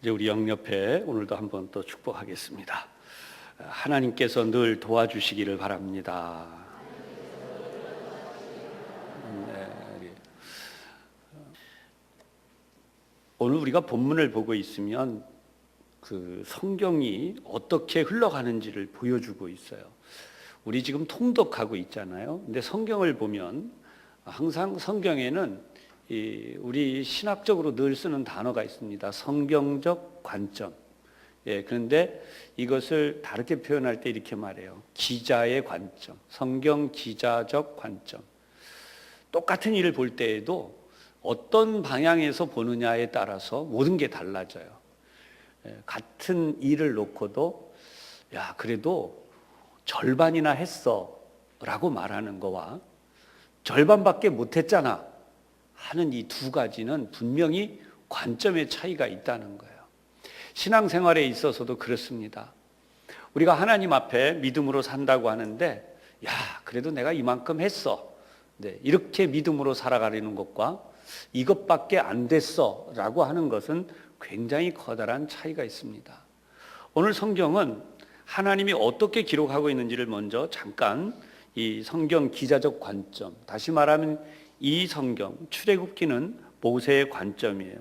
이제 우리 영옆에 오늘도 한번 또 축복하겠습니다. 하나님께서 늘 도와주시기를 바랍니다. 오늘 우리가 본문을 보고 있으면 그 성경이 어떻게 흘러가는지를 보여주고 있어요. 우리 지금 통독하고 있잖아요. 근데 성경을 보면 항상 성경에는 우리 신학적으로 늘 쓰는 단어가 있습니다. 성경적 관점. 그런데 이것을 다르게 표현할 때 이렇게 말해요. 기자의 관점, 성경 기자적 관점. 똑같은 일을 볼 때에도 어떤 방향에서 보느냐에 따라서 모든 게 달라져요. 같은 일을 놓고도 야 그래도 절반이나 했어 라고 말하는 거와 절반밖에 못했잖아 하는 이 두 가지는 분명히 관점의 차이가 있다는 거예요. 신앙생활에 있어서도 그렇습니다. 우리가 하나님 앞에 믿음으로 산다고 하는데 야 그래도 내가 이만큼 했어, 이렇게 믿음으로 살아가려는 것과 이것밖에 안 됐어 라고 하는 것은 굉장히 커다란 차이가 있습니다. 오늘 성경은 하나님이 어떻게 기록하고 있는지를 먼저 잠깐 이 성경 기자적 관점, 다시 말하면 이 성경 출애굽기는 모세의 관점이에요.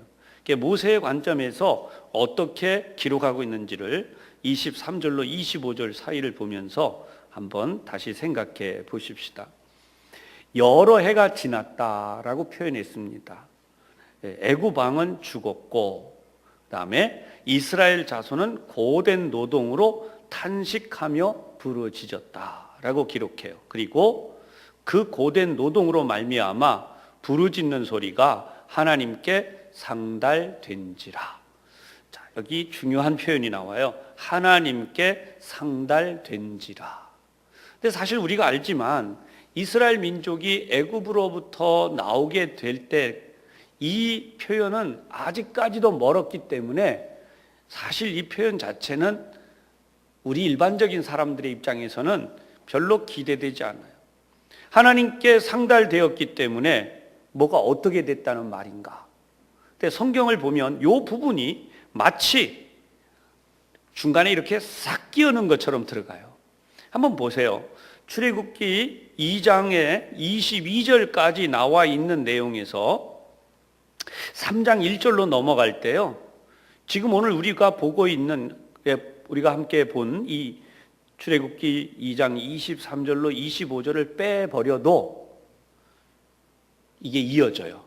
모세의 관점에서 어떻게 기록하고 있는지를 23절로 25절 사이를 보면서 한번 다시 생각해 보십시다. 여러 해가 지났다라고 표현했습니다. 애굽 왕은 죽었고 그다음에 이스라엘 자손은 고된 노동으로 탄식하며 부르짖었다라고 기록해요. 그리고 그 고된 노동으로 말미암아 부르짖는 소리가 하나님께 상달된지라. 자, 여기 중요한 표현이 나와요. 하나님께 상달된지라. 근데 사실 우리가 알지만 이스라엘 민족이 애굽으로부터 나오게 될 때 이 표현은 아직까지도 멀었기 때문에 사실 이 표현 자체는 우리 일반적인 사람들의 입장에서는 별로 기대되지 않아요. 하나님께 상달되었기 때문에 뭐가 어떻게 됐다는 말인가? 근데 성경을 보면 이 부분이 마치 중간에 이렇게 싹 끼어는 것처럼 들어가요. 한번 보세요. 출애굽기 2장의 22절까지 나와 있는 내용에서 3장 1절로 넘어갈 때요. 지금 오늘 우리가 보고 있는, 우리가 함께 본 이 출애굽기 2장 23절로 25절을 빼버려도 이게 이어져요.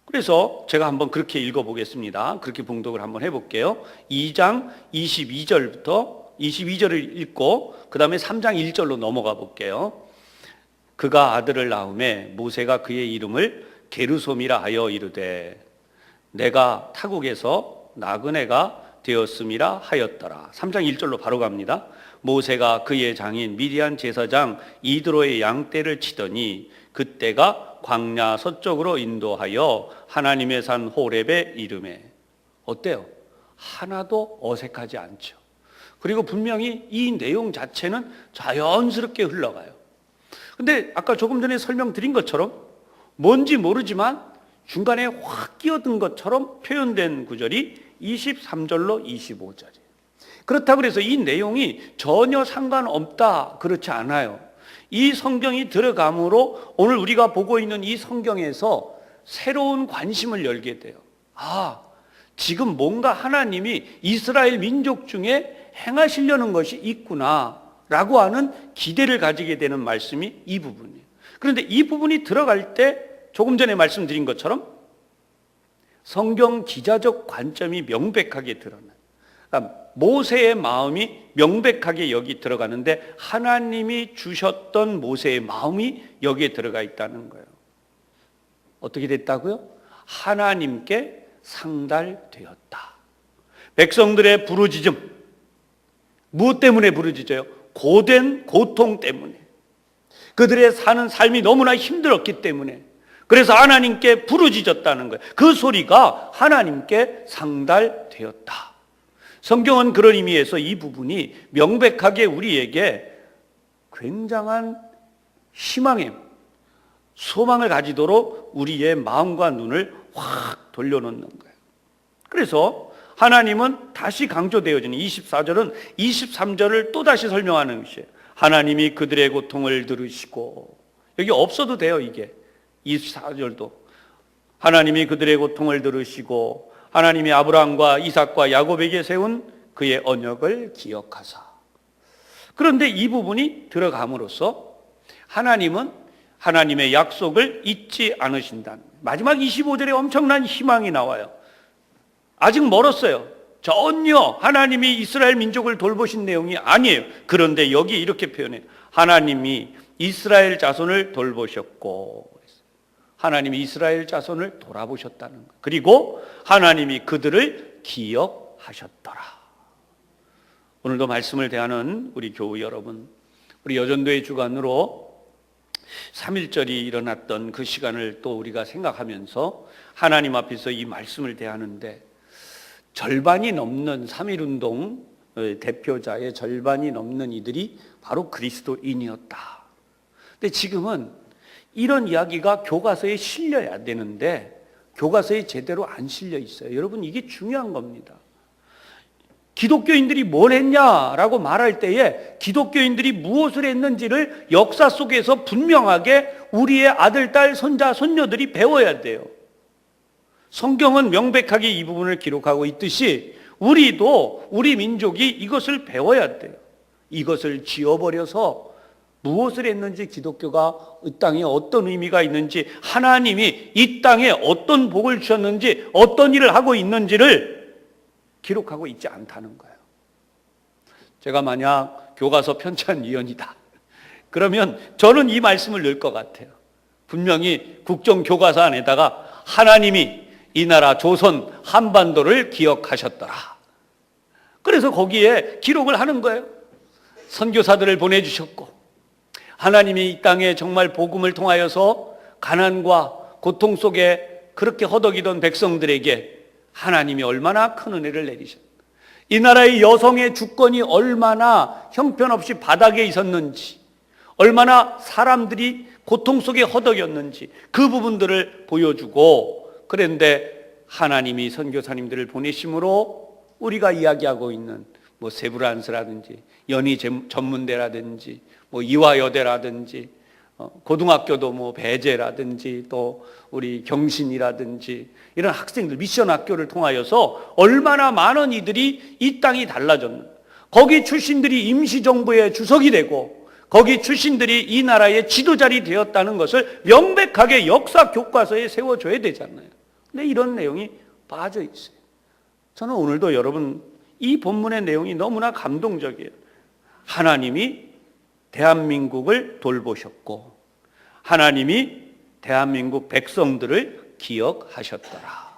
그래서 제가 한번 그렇게 읽어보겠습니다. 그렇게 봉독을 한번 해볼게요. 2장 22절을 읽고 그 다음에 3장 1절로 넘어가 볼게요. 그가 아들을 낳음에 모세가 그의 이름을 게르솜이라 하여 이르되 내가 타국에서 나그네가 되었음이라 하였더라. 3장 1절로 바로 갑니다. 모세가 그의 장인 미디안 제사장 이드로의 양떼를 치더니 그때가 광야 서쪽으로 인도하여 하나님의 산 호렙에 이르매. 어때요? 하나도 어색하지 않죠. 그리고 분명히 이 내용 자체는 자연스럽게 흘러가요. 근데 아까 조금 전에 설명드린 것처럼 뭔지 모르지만 중간에 확 끼어든 것처럼 표현된 구절이 23절로 25절이에요. 그렇다고 해서 이 내용이 전혀 상관없다, 그렇지 않아요. 이 성경이 들어감으로 오늘 우리가 보고 있는 이 성경에서 새로운 관심을 열게 돼요. 아, 지금 뭔가 하나님이 이스라엘 민족 중에 행하시려는 것이 있구나 라고 하는 기대를 가지게 되는 말씀이 이 부분이에요. 그런데 이 부분이 들어갈 때 조금 전에 말씀드린 것처럼 성경 기자적 관점이 명백하게 드러나요. 그러니까 모세의 마음이 명백하게 여기 들어가는데 하나님이 주셨던 모세의 마음이 여기에 들어가 있다는 거예요. 어떻게 됐다고요? 하나님께 상달되었다. 백성들의 부르짖음, 무엇 때문에 부르짖어요? 고된 고통 때문에. 그들의 사는 삶이 너무나 힘들었기 때문에. 그래서 하나님께 부르짖었다는 거예요. 그 소리가 하나님께 상달되었다. 성경은 그런 의미에서 이 부분이 명백하게 우리에게 굉장한 희망의 소망을 가지도록 우리의 마음과 눈을 확 돌려놓는 거예요. 그래서 하나님은 다시 강조되어지는 24절은 23절을 또다시 설명하는 것이에요. 하나님이 그들의 고통을 들으시고, 여기 없어도 돼요. 이게 24절도 하나님이 그들의 고통을 들으시고 하나님이 아브라함과 이삭과 야곱에게 세운 그의 언약을 기억하사. 그런데 이 부분이 들어감으로써 하나님은 하나님의 약속을 잊지 않으신다는, 마지막 25절에 엄청난 희망이 나와요. 아직 멀었어요. 전혀 하나님이 이스라엘 민족을 돌보신 내용이 아니에요. 그런데 여기 이렇게 표현해요. 하나님이 이스라엘 자손을 돌보셨고, 하나님이 이스라엘 자손을 돌아보셨다는 것, 그리고 하나님이 그들을 기억하셨더라. 오늘도 말씀을 대하는 우리 교우 여러분, 우리 여전도의 주간으로 3.1절이 일어났던 그 시간을 또 우리가 생각하면서 하나님 앞에서 이 말씀을 대하는데, 절반이 넘는 3.1운동 대표자의 절반이 넘는 이들이 바로 그리스도인이었다. 근데 지금은 이런 이야기가 교과서에 실려야 되는데 교과서에 제대로 안 실려 있어요. 여러분, 이게 중요한 겁니다. 기독교인들이 뭘 했냐라고 말할 때에 기독교인들이 무엇을 했는지를 역사 속에서 분명하게 우리의 아들, 딸, 손자, 손녀들이 배워야 돼요. 성경은 명백하게 이 부분을 기록하고 있듯이 우리도, 우리 민족이 이것을 배워야 돼요. 이것을 지워버려서 무엇을 했는지, 기독교가 이 땅에 어떤 의미가 있는지, 하나님이 이 땅에 어떤 복을 주셨는지, 어떤 일을 하고 있는지를 기록하고 있지 않다는 거예요. 제가 만약 교과서 편찬위원이다 그러면 저는 이 말씀을 넣을 것 같아요. 분명히 국정교과서 안에다가 하나님이 이 나라 조선 한반도를 기억하셨더라. 그래서 거기에 기록을 하는 거예요. 선교사들을 보내주셨고, 하나님이 이 땅에 정말 복음을 통하여서 가난과 고통 속에 그렇게 허덕이던 백성들에게 하나님이 얼마나 큰 은혜를 내리셨다. 이 나라의 여성의 주권이 얼마나 형편없이 바닥에 있었는지, 얼마나 사람들이 고통 속에 허덕였는지 그 부분들을 보여주고, 그런데 하나님이 선교사님들을 보내심으로 우리가 이야기하고 있는 뭐 세브란스라든지 연희 전문대라든지 뭐 이화여대라든지 고등학교도 뭐 배재라든지 또 우리 경신이라든지 이런 학생들 미션 학교를 통하여서 얼마나 많은 이들이 이 땅이 달라졌는, 거기 출신들이 임시정부의 주석이 되고 거기 출신들이 이 나라의 지도자리 되었다는 것을 명백하게 역사 교과서에 세워줘야 되잖아요. 근데 이런 내용이 빠져 있어요. 저는 오늘도 여러분 이 본문의 내용이 너무나 감동적이에요. 하나님이 대한민국을 돌보셨고 하나님이 대한민국 백성들을 기억하셨더라.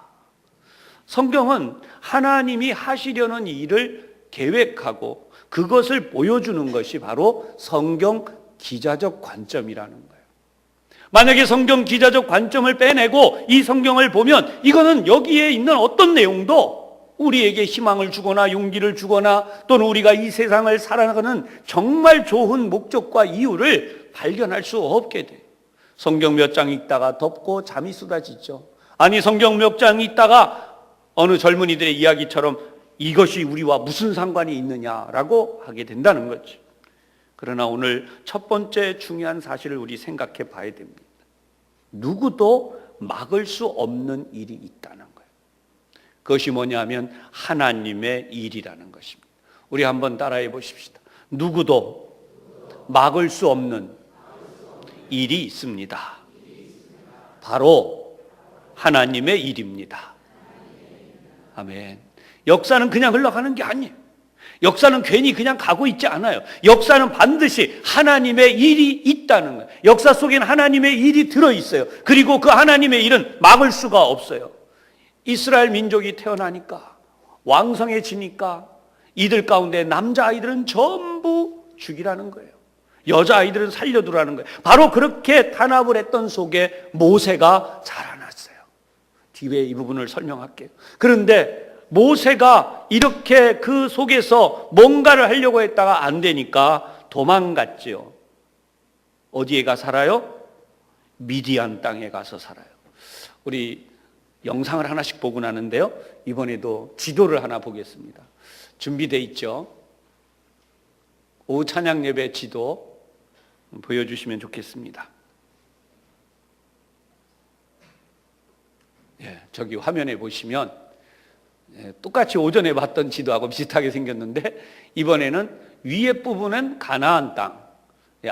성경은 하나님이 하시려는 일을 계획하고 그것을 보여주는 것이 바로 성경 기자적 관점이라는 거예요. 만약에 성경 기자적 관점을 빼내고 이 성경을 보면 이거는 여기에 있는 어떤 내용도 우리에게 희망을 주거나 용기를 주거나 또는 우리가 이 세상을 살아가는 정말 좋은 목적과 이유를 발견할 수 없게 돼요. 성경 몇 장 읽다가 덮고 잠이 쏟아지죠. 아니, 성경 몇 장 읽다가 어느 젊은이들의 이야기처럼 이것이 우리와 무슨 상관이 있느냐라고 하게 된다는 거죠. 그러나 오늘 첫 번째 중요한 사실을 우리 생각해 봐야 됩니다. 누구도 막을 수 없는 일이 있다는 거예요. 그것이 뭐냐면 하나님의 일이라는 것입니다. 우리 한번 따라해 보십시다. 누구도 막을 수 없는 일이 있습니다. 바로 하나님의 일입니다. 아멘. 역사는 그냥 흘러가는 게 아니에요. 역사는 괜히 그냥 가고 있지 않아요. 역사는 반드시 하나님의 일이 있다는 거예요. 역사 속에는 하나님의 일이 들어있어요. 그리고 그 하나님의 일은 막을 수가 없어요. 이스라엘 민족이 태어나니까, 왕성해지니까 이들 가운데 남자아이들은 전부 죽이라는 거예요. 여자아이들은 살려두라는 거예요. 바로 그렇게 탄압을 했던 속에 모세가 자라났어요. 뒤에 이 부분을 설명할게요. 그런데 모세가 이렇게 그 속에서 뭔가를 하려고 했다가 안 되니까 도망갔지요. 어디에 가 살아요? 미디안 땅에 가서 살아요. 우리 영상을 하나씩 보고 나는데요. 이번에도 지도를 하나 보겠습니다. 준비돼 있죠? 오후 찬양 예배 지도 보여주시면 좋겠습니다. 예, 저기 화면에 보시면 똑같이 오전에 봤던 지도하고 비슷하게 생겼는데 이번에는 위에 부분은 가나안 땅,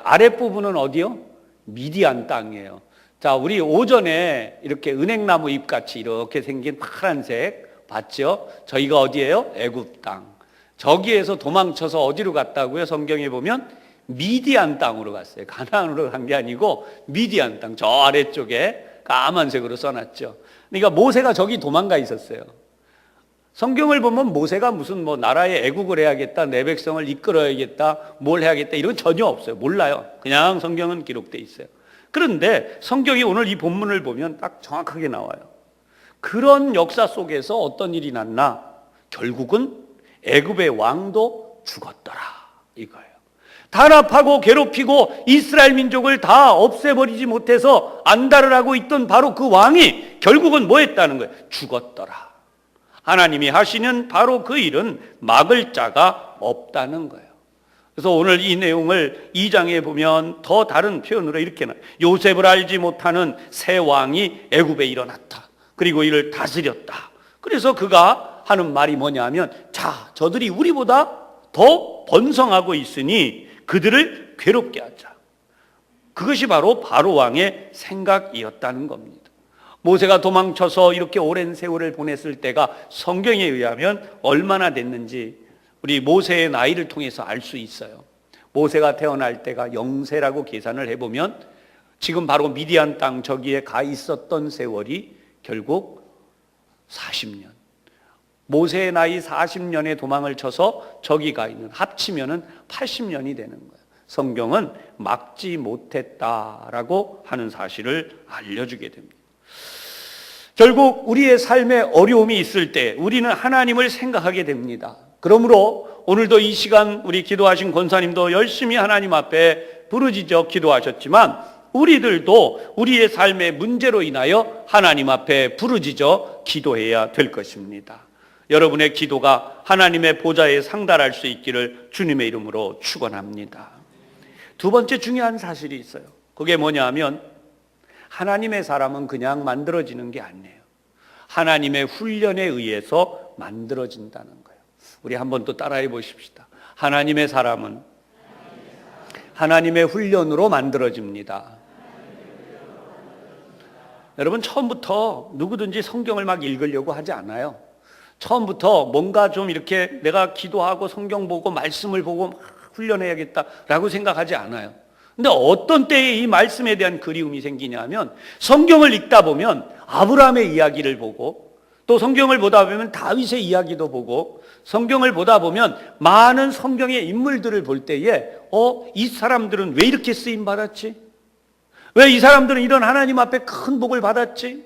아래 부분은 어디요? 미디안 땅이에요. 자, 우리 오전에 이렇게 은행나무 잎같이 이렇게 생긴 파란색 봤죠? 저희가 어디예요? 애굽 땅. 저기에서 도망쳐서 어디로 갔다고요? 성경에 보면 미디안 땅으로 갔어요. 가나안으로 간 게 아니고 미디안 땅, 저 아래쪽에 까만색으로 써놨죠. 그러니까 모세가 저기 도망가 있었어요. 성경을 보면 모세가 무슨 나라에 애국을 해야겠다, 내 백성을 이끌어야겠다, 뭘 해야겠다 이런 전혀 없어요. 몰라요. 그냥 성경은 기록돼 있어요. 그런데 성경이 오늘 이 본문을 보면 딱 정확하게 나와요. 그런 역사 속에서 어떤 일이 났나? 결국은 애굽의 왕도 죽었더라 이거예요. 단합하고 괴롭히고 이스라엘 민족을 다 없애버리지 못해서 안달을 하고 있던 바로 그 왕이 결국은 뭐 했다는 거예요? 죽었더라. 하나님이 하시는 바로 그 일은 막을 자가 없다는 거예요. 그래서 오늘 이 내용을 2장에 보면 더 다른 표현으로 이렇게 나와요. 요셉을 알지 못하는 새 왕이 애굽에 일어났다. 그리고 이를 다스렸다. 그래서 그가 하는 말이 뭐냐면, 자, 저들이 우리보다 더 번성하고 있으니 그들을 괴롭게 하자. 그것이 바로 바로 왕의 생각이었다는 겁니다. 모세가 도망쳐서 이렇게 오랜 세월을 보냈을 때가 성경에 의하면 얼마나 됐는지 우리 모세의 나이를 통해서 알 수 있어요. 모세가 태어날 때가 영세라고 계산을 해보면 지금 바로 미디안 땅 저기에 가 있었던 세월이 결국 40년. 모세의 나이 40년의 도망을 쳐서 저기 가 있는 합치면은 80년이 되는 거예요. 성경은 막지 못했다라고 하는 사실을 알려주게 됩니다. 결국 우리의 삶에 어려움이 있을 때 우리는 하나님을 생각하게 됩니다. 그러므로 오늘도 이 시간 우리 기도하신 권사님도 열심히 하나님 앞에 부르짖어 기도하셨지만 우리들도 우리의 삶의 문제로 인하여 하나님 앞에 부르짖어 기도해야 될 것입니다. 여러분의 기도가 하나님의 보좌에 상달할 수 있기를 주님의 이름으로 축원합니다. 두 번째 중요한 사실이 있어요. 그게 뭐냐 하면 하나님의 사람은 그냥 만들어지는 게 아니에요. 하나님의 훈련에 의해서 만들어진다는 거예요. 우리 한번 또 따라해 보십시다. 하나님의 사람은 하나님의 훈련으로 만들어집니다. 여러분, 처음부터 누구든지 성경을 막 읽으려고 하지 않아요. 처음부터 뭔가 좀 이렇게 내가 기도하고 성경 보고 말씀을 보고 막 훈련해야겠다라고 생각하지 않아요. 근데 어떤 때에 이 말씀에 대한 그리움이 생기냐 하면 성경을 읽다 보면 아브라함의 이야기를 보고 또 성경을 보다 보면 다윗의 이야기도 보고 성경을 보다 보면 많은 성경의 인물들을 볼 때에 이 사람들은 왜 이렇게 쓰임 받았지? 왜 이 사람들은 이런 하나님 앞에 큰 복을 받았지?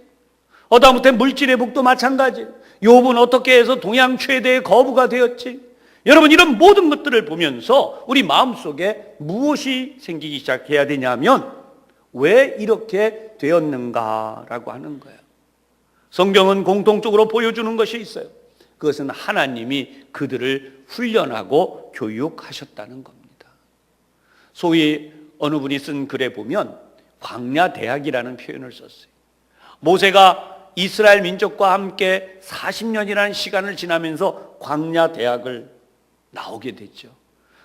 다음부터 물질의 복도 마찬가지. 욥은 어떻게 해서 동양 최대의 거부가 되었지? 여러분, 이런 모든 것들을 보면서 우리 마음속에 무엇이 생기기 시작해야 되냐면 왜 이렇게 되었는가라고 하는 거예요. 성경은 공통적으로 보여주는 것이 있어요. 그것은 하나님이 그들을 훈련하고 교육하셨다는 겁니다. 소위 어느 분이 쓴 글에 보면 광야대학이라는 표현을 썼어요. 모세가 이스라엘 민족과 함께 40년이라는 시간을 지나면서 광야대학을 나오게 됐죠.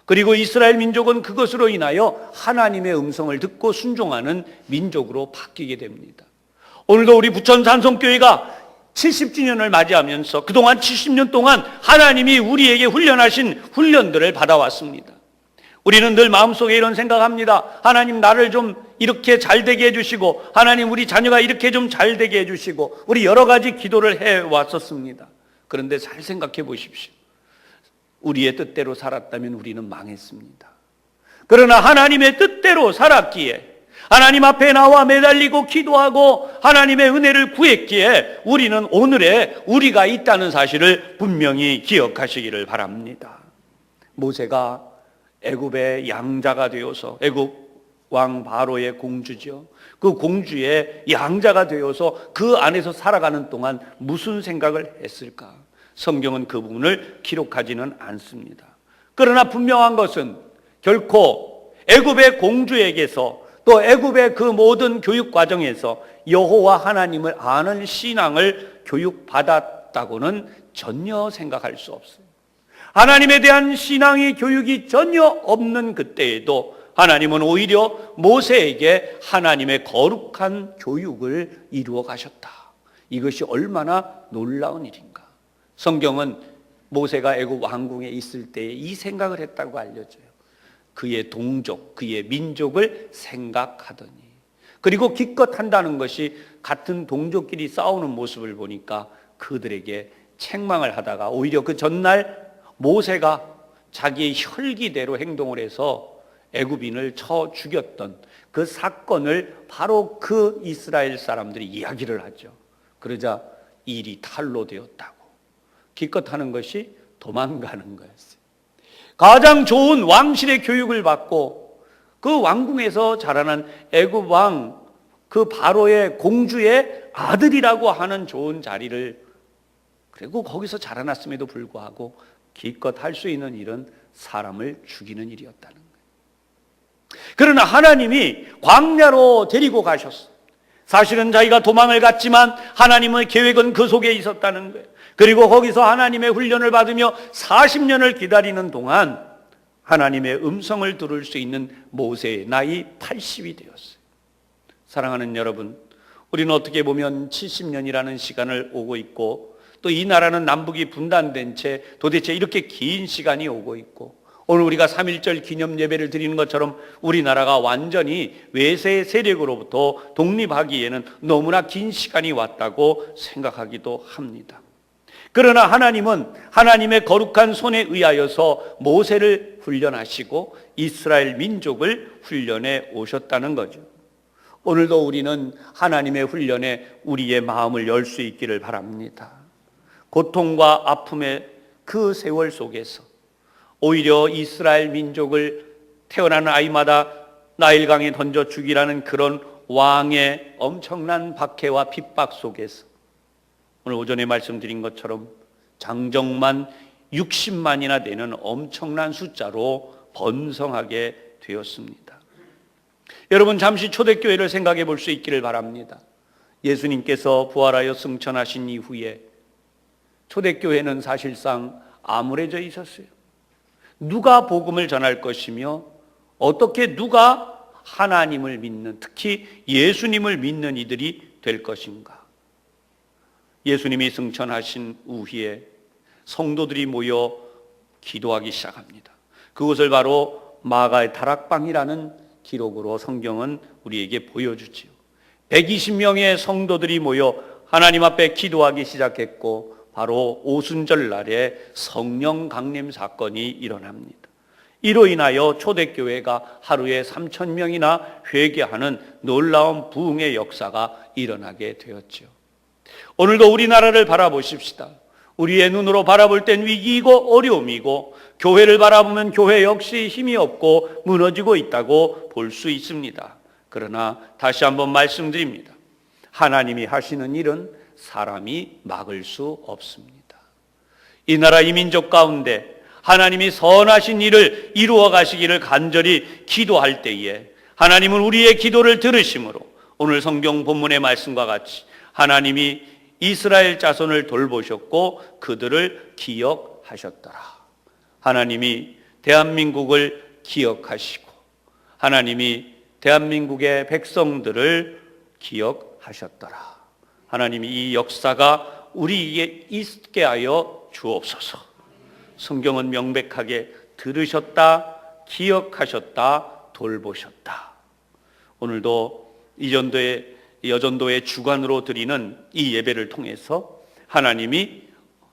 그리고 이스라엘 민족은 그것으로 인하여 하나님의 음성을 듣고 순종하는 민족으로 바뀌게 됩니다. 오늘도 우리 부천 산성교회가 70주년을 맞이하면서 그동안 70년 동안 하나님이 우리에게 훈련하신 훈련들을 받아왔습니다. 우리는 늘 마음속에 이런 생각합니다. 하나님, 나를 좀 이렇게 잘 되게 해주시고, 하나님, 우리 자녀가 이렇게 좀 잘 되게 해주시고, 우리 여러 가지 기도를 해왔었습니다. 그런데 잘 생각해 보십시오. 우리의 뜻대로 살았다면 우리는 망했습니다. 그러나 하나님의 뜻대로 살았기에, 하나님 앞에 나와 매달리고 기도하고 하나님의 은혜를 구했기에 우리는 오늘의 우리가 있다는 사실을 분명히 기억하시기를 바랍니다. 모세가 애굽의 양자가 되어서 애굽 왕 바로의 공주죠. 그 공주의 양자가 되어서 그 안에서 살아가는 동안 무슨 생각을 했을까? 성경은 그 부분을 기록하지는 않습니다. 그러나 분명한 것은 결코 애굽의 공주에게서 또 애굽의 그 모든 교육 과정에서 여호와 하나님을 아는 신앙을 교육받았다고는 전혀 생각할 수 없어요. 하나님에 대한 신앙의 교육이 전혀 없는 그때에도 하나님은 오히려 모세에게 하나님의 거룩한 교육을 이루어 가셨다. 이것이 얼마나 놀라운 일인가. 성경은 모세가 애굽 왕궁에 있을 때에 이 생각을 했다고 알려져요. 그의 동족, 그의 민족을 생각하더니, 그리고 기껏 한다는 것이 같은 동족끼리 싸우는 모습을 보니까 그들에게 책망을 하다가 오히려 그 전날 모세가 자기의 혈기대로 행동을 해서 애굽인을 쳐 죽였던 그 사건을 바로 그 이스라엘 사람들이 이야기를 하죠. 그러자 일이 탈로 되었다고. 기껏 하는 것이 도망가는 거였어요. 가장 좋은 왕실의 교육을 받고 그 왕궁에서 자라난 애굽 왕, 그 바로의 공주의 아들이라고 하는 좋은 자리를, 그리고 거기서 자라났음에도 불구하고 기껏 할 수 있는 일은 사람을 죽이는 일이었다는 거예요. 그러나 하나님이 광야로 데리고 가셨어. 사실은 자기가 도망을 갔지만 하나님의 계획은 그 속에 있었다는 거예요. 그리고 거기서 하나님의 훈련을 받으며 40년을 기다리는 동안 하나님의 음성을 들을 수 있는 모세의 나이 80이 되었어요. 사랑하는 여러분, 우리는 어떻게 보면 70년이라는 시간을 오고 있고, 또 이 나라는 남북이 분단된 채 도대체 이렇게 긴 시간이 오고 있고, 오늘 우리가 3.1절 기념 예배를 드리는 것처럼 우리나라가 완전히 외세의 세력으로부터 독립하기에는 너무나 긴 시간이 왔다고 생각하기도 합니다. 그러나 하나님은 하나님의 거룩한 손에 의하여서 모세를 훈련하시고 이스라엘 민족을 훈련해 오셨다는 거죠. 오늘도 우리는 하나님의 훈련에 우리의 마음을 열 수 있기를 바랍니다. 고통과 아픔의 그 세월 속에서 오히려 이스라엘 민족을 태어나는 아이마다 나일강에 던져 죽이라는 그런 왕의 엄청난 박해와 핍박 속에서 오늘 오전에 말씀드린 것처럼 장정만 60만이나 되는 엄청난 숫자로 번성하게 되었습니다. 여러분, 잠시 초대교회를 생각해 볼 수 있기를 바랍니다. 예수님께서 부활하여 승천하신 이후에 초대교회는 사실상 암울해져 있었어요. 누가 복음을 전할 것이며 어떻게 누가 하나님을 믿는, 특히 예수님을 믿는 이들이 될 것인가. 예수님이 승천하신 후에 성도들이 모여 기도하기 시작합니다. 그것을 바로 마가의 다락방이라는 기록으로 성경은 우리에게 보여주지요. 120명의 성도들이 모여 하나님 앞에 기도하기 시작했고, 바로 오순절 날에 성령 강림 사건이 일어납니다. 이로 인하여 초대교회가 하루에 3,000명이나 회개하는 놀라운 부흥의 역사가 일어나게 되었죠. 오늘도 우리나라를 바라보십시다. 우리의 눈으로 바라볼 땐 위기이고 어려움이고, 교회를 바라보면 교회 역시 힘이 없고 무너지고 있다고 볼 수 있습니다. 그러나 다시 한번 말씀드립니다. 하나님이 하시는 일은 사람이 막을 수 없습니다. 이 나라 이 민족 가운데 하나님이 선하신 일을 이루어 가시기를 간절히 기도할 때에 하나님은 우리의 기도를 들으심으로 오늘 성경 본문의 말씀과 같이 하나님이 이스라엘 자손을 돌보셨고 그들을 기억하셨더라. 하나님이 대한민국을 기억하시고 하나님이 대한민국의 백성들을 기억하셨더라. 하나님이 이 역사가 우리에게 있게 하여 주옵소서. 성경은 명백하게 들으셨다, 기억하셨다, 돌보셨다. 오늘도 여전도의 주관으로 드리는 이 예배를 통해서 하나님이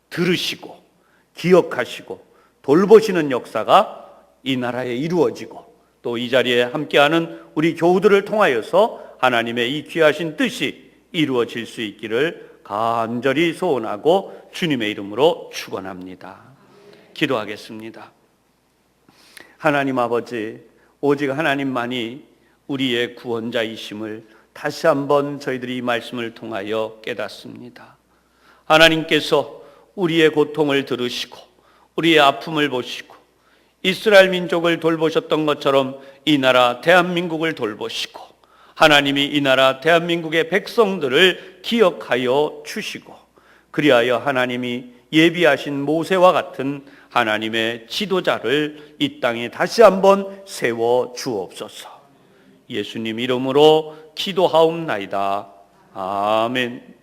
들으시고 기억하시고 돌보시는 역사가 이 나라에 이루어지고, 또 이 자리에 함께하는 우리 교우들을 통하여서 하나님의 이 귀하신 뜻이 이루어질 수 있기를 간절히 소원하고 주님의 이름으로 축원합니다. 기도하겠습니다. 하나님 아버지, 오직 하나님만이 우리의 구원자이심을 다시 한번 저희들이 이 말씀을 통하여 깨닫습니다. 하나님께서 우리의 고통을 들으시고 우리의 아픔을 보시고 이스라엘 민족을 돌보셨던 것처럼 이 나라 대한민국을 돌보시고 하나님이 이 나라 대한민국의 백성들을 기억하여 주시고 그리하여 하나님이 예비하신 모세와 같은 하나님의 지도자를 이 땅에 다시 한번 세워 주옵소서. 예수님 이름으로 기도하옵나이다. 아멘.